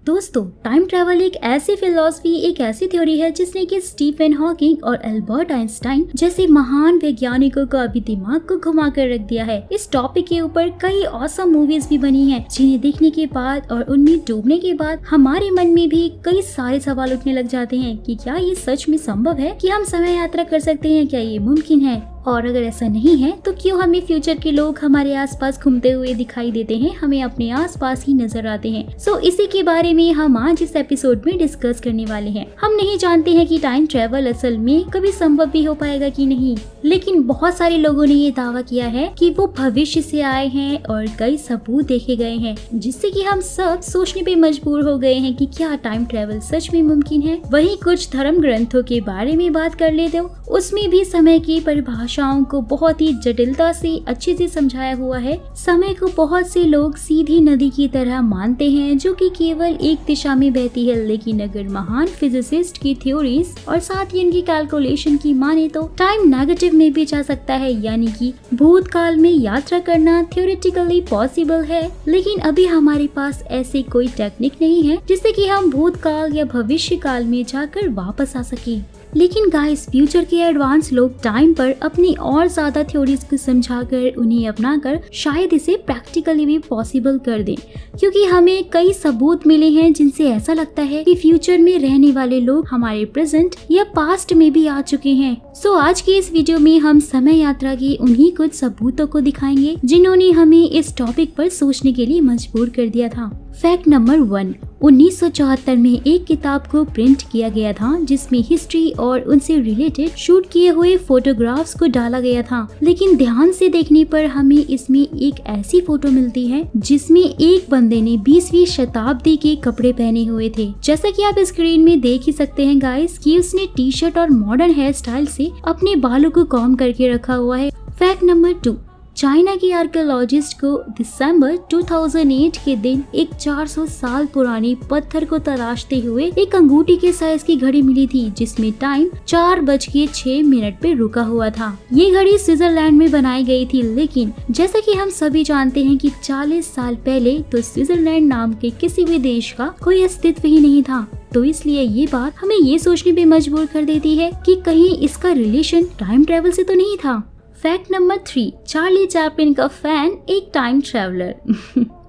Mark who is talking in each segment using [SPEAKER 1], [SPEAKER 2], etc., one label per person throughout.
[SPEAKER 1] दोस्तों, time travel एक ऐसी फिलॉसफी, एक ऐसी थ्योरी है जिसने कि स्टीफन हॉकिंग और अल्बर्ट आइंस्टाइन जैसे महान वैज्ञानिकों को अभी दिमाग को घुमा कर रख दिया है। इस टॉपिक के ऊपर कई ऑसम मूवीज भी बनी हैं, जिन्हें देखने के बाद और उनमें डूबने के बाद हमारे मन में भी कई सारे सवाल उठने लग जाते हैं कि क्या ये सच में संभव है कि हम समय यात्रा कर सकते हैं, क्या ये मुमकिन है, और अगर ऐसा नहीं है तो क्यों हमें फ्यूचर के लोग हमारे आसपास घूमते हुए दिखाई देते हैं, हमें अपने आसपास ही नजर आते हैं। सो इसी के बारे में हम आज इस एपिसोड में डिस्कस करने वाले हैं। हम नहीं जानते हैं कि टाइम ट्रेवल असल में कभी संभव भी हो पाएगा कि नहीं, लेकिन बहुत सारे लोगों ने ये दावा किया है कि वो भविष्य से आए हैं और कई सबूत देखे गए हैं, जिससे कि हम सब सोचने पे मजबूर हो गए हैं कि क्या टाइम ट्रेवल सच में मुमकिन है। वहीं कुछ धर्म ग्रंथों के बारे में बात कर लेते हो, उसमें भी समय की परिभाषाओं को बहुत ही जटिलता से अच्छे से समझाया हुआ है। समय को बहुत से लोग सीधी नदी की तरह मानते हैं जो कि केवल एक दिशा में बहती है, लेकिन अगर महान फिजिसिस्ट की थ्योरीज और साथ ही इनकी कैलकुलेशन की माने तो टाइम नेगेटिव में भी जा सकता है, यानी कि भूतकाल में यात्रा करना थ्योरेटिकली पॉसिबल है। लेकिन अभी हमारे पास ऐसी कोई टेक्निक नहीं है जिससे कि हम भूतकाल या भविष्य काल में जाकर वापस आ सके। लेकिन गाइस, फ्यूचर के एडवांस लोग टाइम पर अपनी और ज्यादा थ्योरीज को समझाकर उन्हें अपनाकर शायद इसे प्रैक्टिकली भी पॉसिबल कर दें, क्योंकि हमें कई सबूत मिले हैं जिनसे ऐसा लगता है कि फ्यूचर में रहने वाले लोग हमारे प्रेजेंट या पास्ट में भी आ चुके हैं। सो आज की इस वीडियो में हम समय यात्रा के उन्हीं कुछ सबूतों को दिखाएंगे जिन्होंने हमें इस टॉपिक पर सोचने के लिए मजबूर कर दिया था। फैक्ट नंबर 1, 1974 में एक किताब को प्रिंट किया गया था जिसमें हिस्ट्री और उनसे रिलेटेड शूट किए हुए फोटोग्राफ्स को डाला गया था। लेकिन ध्यान से देखने पर हमें इसमें एक ऐसी फोटो मिलती है जिसमें एक बंदे ने 20वीं शताब्दी के कपड़े पहने हुए थे। जैसा कि आप स्क्रीन में देख ही सकते हैं गाइस कि उसने टी शर्ट और मॉडर्न हेयर स्टाइल से अपने बालों को कॉम्ब करके रखा हुआ है। फैक्ट नंबर 2, चाइना की आर्कियोलॉजिस्ट को दिसंबर 2008 के दिन एक 400 साल पुरानी पत्थर को तलाशते हुए एक अंगूठी के साइज की घड़ी मिली थी जिसमें टाइम 4:06 पे रुका हुआ था। ये घड़ी स्विट्जरलैंड में बनाई गई थी, लेकिन जैसा कि हम सभी जानते हैं कि 40 साल पहले तो स्विट्जरलैंड नाम के किसी भी देश का कोई अस्तित्व ही नहीं था। तो इसलिए ये बात हमें ये सोचने पे मजबूर कर देती है कि कहीं इसका रिलेशन टाइम ट्रेवल से तो नहीं था। फैक्ट नंबर 3, चार्ली चैपलिन का फैन एक टाइम ट्रैवलर।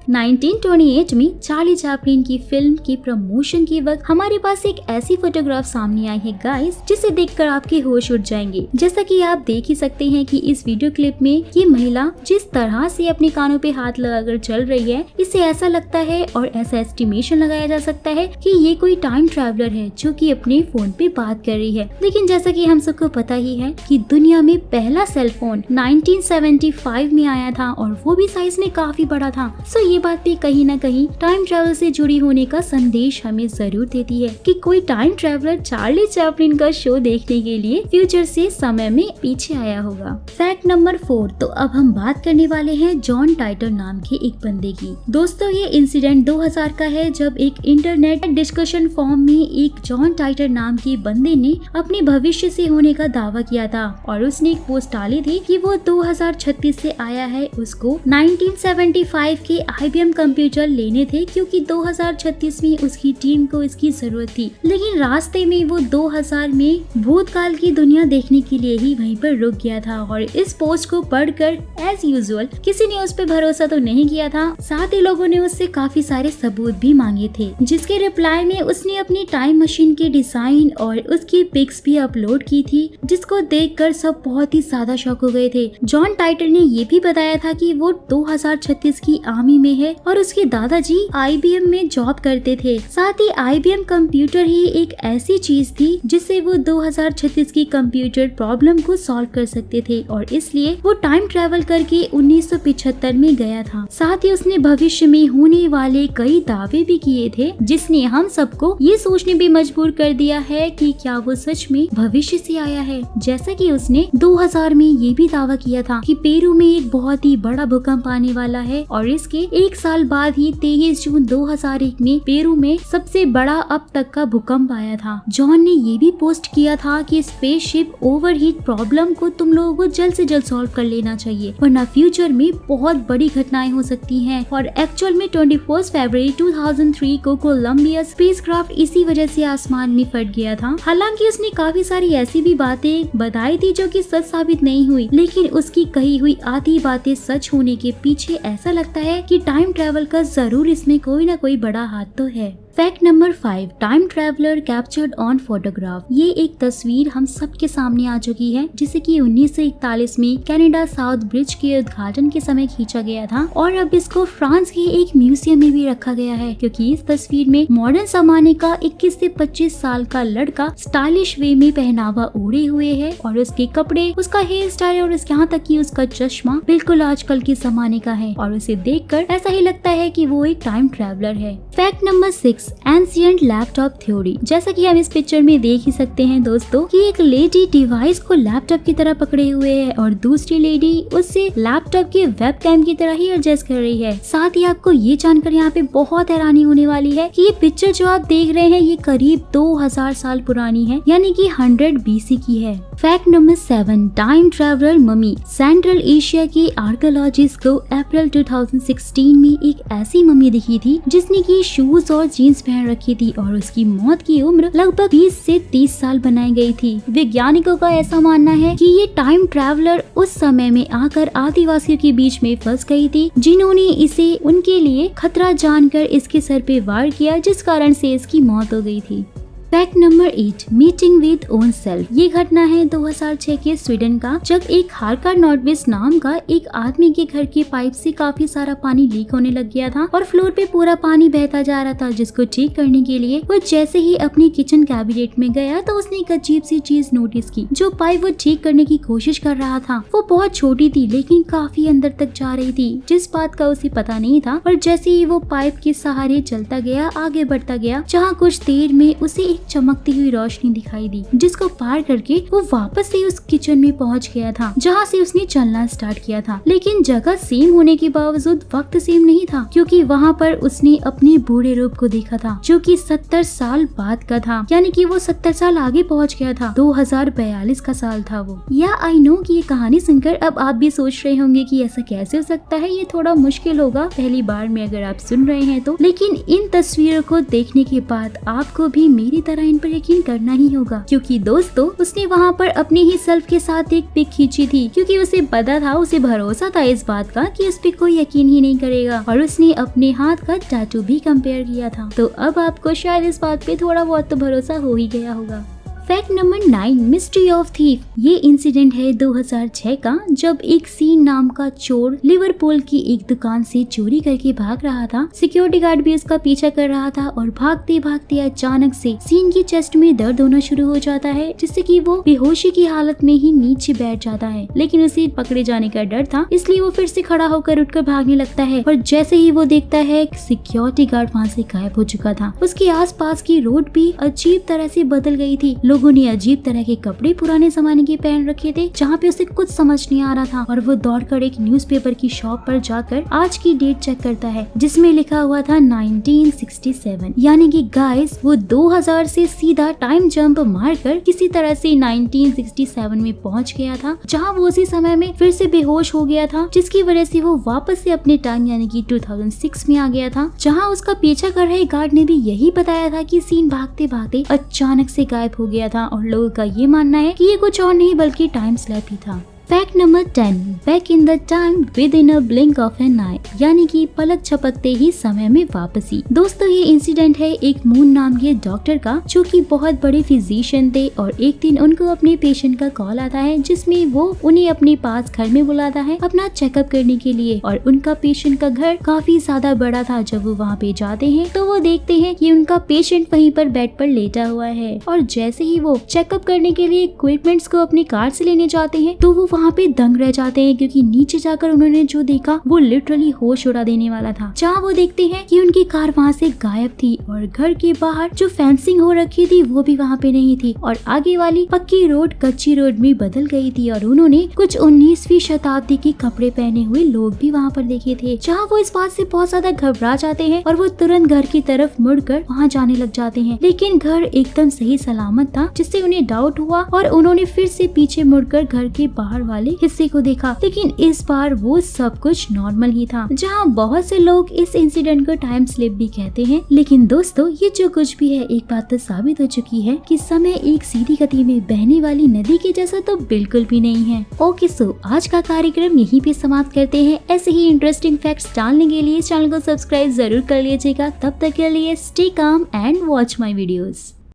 [SPEAKER 1] 1928 में चार्ली चैपलिन की फिल्म की प्रमोशन के वक्त हमारे पास एक ऐसी फोटोग्राफ सामने आई है गाइस, जिसे देखकर आपके होश उड़ जाएंगे। जैसा कि आप देख ही सकते हैं कि इस वीडियो क्लिप में ये महिला जिस तरह से अपने कानों पे हाथ लगाकर चल रही है, इससे ऐसा लगता है और ऐसा एस्टिमेशन लगाया जा सकता है कि ये कोई टाइम ट्रैवलर है जो कि अपने फोन पे बात कर रही है। लेकिन जैसा कि हम सबको पता ही है कि दुनिया में पहला सेल फोन 1975 में आया था और वो भी साइज में काफी बड़ा था। सो ये बात भी कहीं ना कहीं टाइम ट्रैवल से जुड़ी होने का संदेश हमें जरूर देती है कि कोई टाइम ट्रैवलर चार्ली चैपलिन का शो देखने के लिए फ्यूचर से समय में पीछे आया होगा। फैक्ट नंबर 4, तो अब हम बात करने वाले हैं जॉन टाइटर नाम के एक बंदे की। दोस्तों, ये इंसिडेंट 2000 का है जब एक इंटरनेट डिस्कशन फॉर्म में एक जॉन टाइटर नाम के बंदे ने अपने भविष्य से होने का दावा किया था और उसने एक पोस्ट डाली थी कि वो 2036 से आया है, उसको 1975 के IBM कंप्यूटर लेने थे क्योंकि 2036 में उसकी टीम को इसकी जरूरत थी। लेकिन रास्ते में वो 2000 में भूतकाल की दुनिया देखने के लिए ही वहीं पर रुक गया था और इस पोस्ट को पढ़कर एज यूजुअल किसी ने उस पर भरोसा तो नहीं किया था। साथ ही लोगों ने उससे काफी सारे सबूत भी मांगे थे, जिसके रिप्लाई में उसने अपनी टाइम मशीन के डिजाइन और उसकी पिक्स भी अपलोड की थी, जिसको देखकर सब बहुत ही ज्यादा शॉक हो गए थे। जॉन टाइटर ने ये भी बताया था कि वो 2036 की आर्मी में है और उसके दादाजी IBM में जॉब करते थे। साथ ही IBM कंप्यूटर ही एक ऐसी चीज थी जिससे वो 2036 की कंप्यूटर प्रॉब्लम को सॉल्व कर सकते थे और इसलिए वो टाइम ट्रैवल करके 1975 में गया था। साथ ही उसने भविष्य में होने वाले कई दावे भी किए थे, जिसने हम सबको ये सोचने भी मजबूर कर दिया है कि क्या वो सच में भविष्य से आया है। जैसा कि उसने 2000 में ये भी दावा किया था कि पेरू में एक बहुत ही बड़ा भूकंप आने वाला है और इसके एक साल बाद ही 23 जून 2001 में पेरू में सबसे बड़ा अब तक का भूकंप आया था। जॉन ने ये भी पोस्ट किया था कि स्पेसशिप ओवरहीट प्रॉब्लम को तुम लोगों को जल्द से जल्द सॉल्व कर लेना चाहिए, वरना फ्यूचर में बहुत बड़ी घटनाएं हो सकती हैं। और एक्चुअल में 21 फरवरी 2003 को कोलंबिया स्पेसक्राफ्ट इसी वजह से आसमान में फट गया था। हालांकि उसने काफी सारी ऐसी भी बातें बताई थी जो कि सच साबित नहीं हुई, लेकिन उसकी कही हुई आधी बातें सच होने के पीछे ऐसा लगता है कि टाइम ट्रैवल का जरूर इसमें कोई ना कोई बड़ा हाथ तो है। Fact number 5, time traveller captured on photograph. ये एक तस्वीर हम सबके सामने आ चुकी है, जिसे कि 1941 में कनाडा साउथ ब्रिज के उद्घाटन के समय खींचा गया था और अब इसको फ्रांस के एक म्यूजियम में भी रखा गया है, क्योंकि इस तस्वीर में मॉडर्न जमाने का 21 से 25 साल का लड़का स्टाइलिश वे में पहनावा ओढ़े हुए है और उसके कपड़े, उसका हेयर स्टाइल और यहाँ तक कि उसका चश्मा बिल्कुल आजकल के जमाने का है और उसे देखकर ऐसा ही लगता है कि वो एक टाइम ट्रैवलर है। Fact number 6, ancient laptop theory. जैसा कि हम इस पिक्चर में देख ही सकते हैं दोस्तों कि एक लेडी डिवाइस को लैपटॉप की तरह पकड़े हुए है और दूसरी लेडी उससे लैपटॉप के वेबकैम की तरह ही एडजस्ट कर रही है। साथ ही आपको ये जानकर यहाँ पे बहुत हैरानी होने वाली है कि ये पिक्चर जो आप देख रहे हैं ये करीब 2000 साल पुरानी है, यानी कि 100 BC की है। Fact number 7, time traveller mummy. Central Asia के आर्कियोलॉजिस्ट को अप्रैल 2016 में एक ऐसी मम्मी दिखी थी जिसने की शूज और जीन्स पहन रखी थी और उसकी मौत की उम्र लगभग 20 से 30 साल बनाई गई थी। वैज्ञानिकों का ऐसा मानना है कि ये टाइम ट्रैवलर उस समय में आकर आदिवासियों के बीच में फंस गई थी, जिन्होंने इसे उनके लिए खतरा जानकर इसके सर पे वार किया, जिस कारण से इसकी मौत हो गई थी। Fact number 8, meeting with own self. ये घटना है 2006 के स्वीडन का, जब एक हार्कार नॉर्डवेस्ट नाम का एक आदमी के घर के पाइप से काफी सारा पानी लीक होने लग गया था और फ्लोर पे पूरा पानी बहता जा रहा था, जिसको ठीक करने के लिए वो जैसे ही अपनी किचन कैबिनेट में गया तो उसने एक अजीब सी चीज नोटिस की। जो पाइप वो ठीक करने की कोशिश कर रहा था वो बहुत छोटी थी लेकिन काफी अंदर तक जा रही थी, जिस बात का उसे पता नहीं था। और जैसे ही वो पाइप के सहारे चलता गया, आगे बढ़ता गया, जहाँ कुछ देर में उसे एक चमकती हुई रोशनी दिखाई दी, जिसको पार करके वो वापस से उस किचन में पहुंच गया था जहां से उसने चलना स्टार्ट किया था। लेकिन जगह सेम होने के बावजूद वक्त सेम नहीं था, क्योंकि वहां पर उसने अपने बूढ़े रूप को देखा था जो कि 70 साल बाद का था, यानी कि वो 70 साल आगे पहुंच गया था। 2042 का साल था वो। या आई नो कि ये कहानी सुनकर अब आप भी सोच रहे होंगे कि ऐसा कैसे हो सकता है, ये थोड़ा मुश्किल होगा पहली बार में अगर आप सुन रहे हैं तो, लेकिन इन तस्वीरों को देखने के बाद आपको भी मेरी तरह इन पर यकीन करना ही होगा, क्योंकि दोस्तों उसने वहाँ पर अपने ही सेल्फ के साथ एक पिक खींची थी, क्योंकि उसे पता था, उसे भरोसा था इस बात का कि उस पे कोई यकीन ही नहीं करेगा, और उसने अपने हाथ का टैटू भी कंपेयर किया था। तो अब आपको शायद इस बात पे थोड़ा बहुत तो भरोसा हो ही गया होगा। Fact number 9, mystery of thief. ये इंसिडेंट है 2006 का, जब एक सीन नाम का चोर लिवरपूल की एक दुकान से चोरी करके भाग रहा था। सिक्योरिटी गार्ड भी उसका पीछा कर रहा था और भागते भागते अचानक से सीन की चेस्ट में दर्द होना शुरू हो जाता है, जिससे कि वो बेहोशी की हालत में ही नीचे बैठ जाता है। लेकिन उसे पकड़े जाने का डर था, इसलिए वो फिर से खड़ा होकर उठकर भागने लगता है और जैसे ही वो देखता है सिक्योरिटी गार्ड वहाँ से गायब हो चुका था। उसके आसपास की रोड भी अजीब तरह से बदल गई थी। लोगों ने अजीब तरह के कपड़े पुराने जमाने के पहन रखे थे, जहाँ पे उसे कुछ समझ नहीं आ रहा था, और वो दौड़कर एक न्यूज़पेपर की शॉप पर जाकर आज की डेट चेक करता है, जिसमें लिखा हुआ था 1967, यानी कि गाइस वो 2000 से सीधा टाइम जंप मारकर किसी तरह से 1967 में पहुंच गया था, जहाँ वो उसी समय में फिर से बेहोश हो गया था, जिसकी वजह से वो वापस से अपने टाइम यानी कि 2006 में आ गया था, जहाँ उसका पीछा कर रहे गार्ड ने भी यही बताया था कि सीन भागते भागते अचानक से गायब हो गया था, और लोगों का ये मानना है कि ये कुछ और नहीं बल्कि टाइम स्लैप ही था। Fact number 10, back in the time within a blink of an eye, यानी कि पलक झपकते ही समय में वापसी। दोस्तों ये इंसिडेंट है एक मून नाम के डॉक्टर का, जो कि बहुत बड़े फिजिशियन थे, और एक दिन उनको अपने पेशेंट का कॉल आता है, जिसमें वो उन्हें अपने पास घर में बुलाता है अपना चेकअप करने के लिए, और उनका पेशेंट का घर काफी ज्यादा बड़ा था। जब वो वहाँ पे जाते हैं तो वो देखते हैं कि उनका पेशेंट वहीं पर बेड पर लेटा हुआ है, और जैसे ही वो चेकअप करने के लिए इक्विपमेंट्स को अपनी कार से लेने जाते हैं तो वो वहाँ पे दंग रह जाते हैं क्योंकि नीचे जाकर उन्होंने जो देखा वो लिटरली होश उड़ा देने वाला था। जहाँ वो देखते हैं कि उनकी कार वहाँ से गायब थी और घर के बाहर जो फेंसिंग हो रखी थी वो भी वहाँ पे नहीं थी और आगे वाली पक्की रोड कच्ची रोड में बदल गई थी और उन्होंने कुछ 19वीं शताब्दी के कपड़े पहने हुए लोग भी वहाँ पर देखे थे। जहाँ वो इस बात से बहुत ज्यादा घबरा जाते हैं और वो तुरंत घर की तरफ मुड़कर वहाँ जाने लग जाते हैं, लेकिन घर एकदम सही सलामत था जिससे उन्हें डाउट हुआ और उन्होंने फिर से पीछे मुड़कर घर के बाहर वाले हिस्से को देखा, लेकिन इस बार वो सब कुछ नॉर्मल ही था। जहाँ बहुत से लोग इस इंसिडेंट को टाइम स्लिप भी कहते हैं, लेकिन दोस्तों ये जो कुछ भी है एक बात तो साबित हो चुकी है कि समय एक सीधी गति में बहने वाली नदी के जैसा तो बिल्कुल भी नहीं है। ओके सो आज का कार्यक्रम यहीं पे समाप्त करते हैं। ऐसे ही इंटरेस्टिंग फैक्ट्स जानने के लिए चैनल को सब्सक्राइब जरूर कर लीजिएगा। तब तक के लिए stay calm and watch my videos.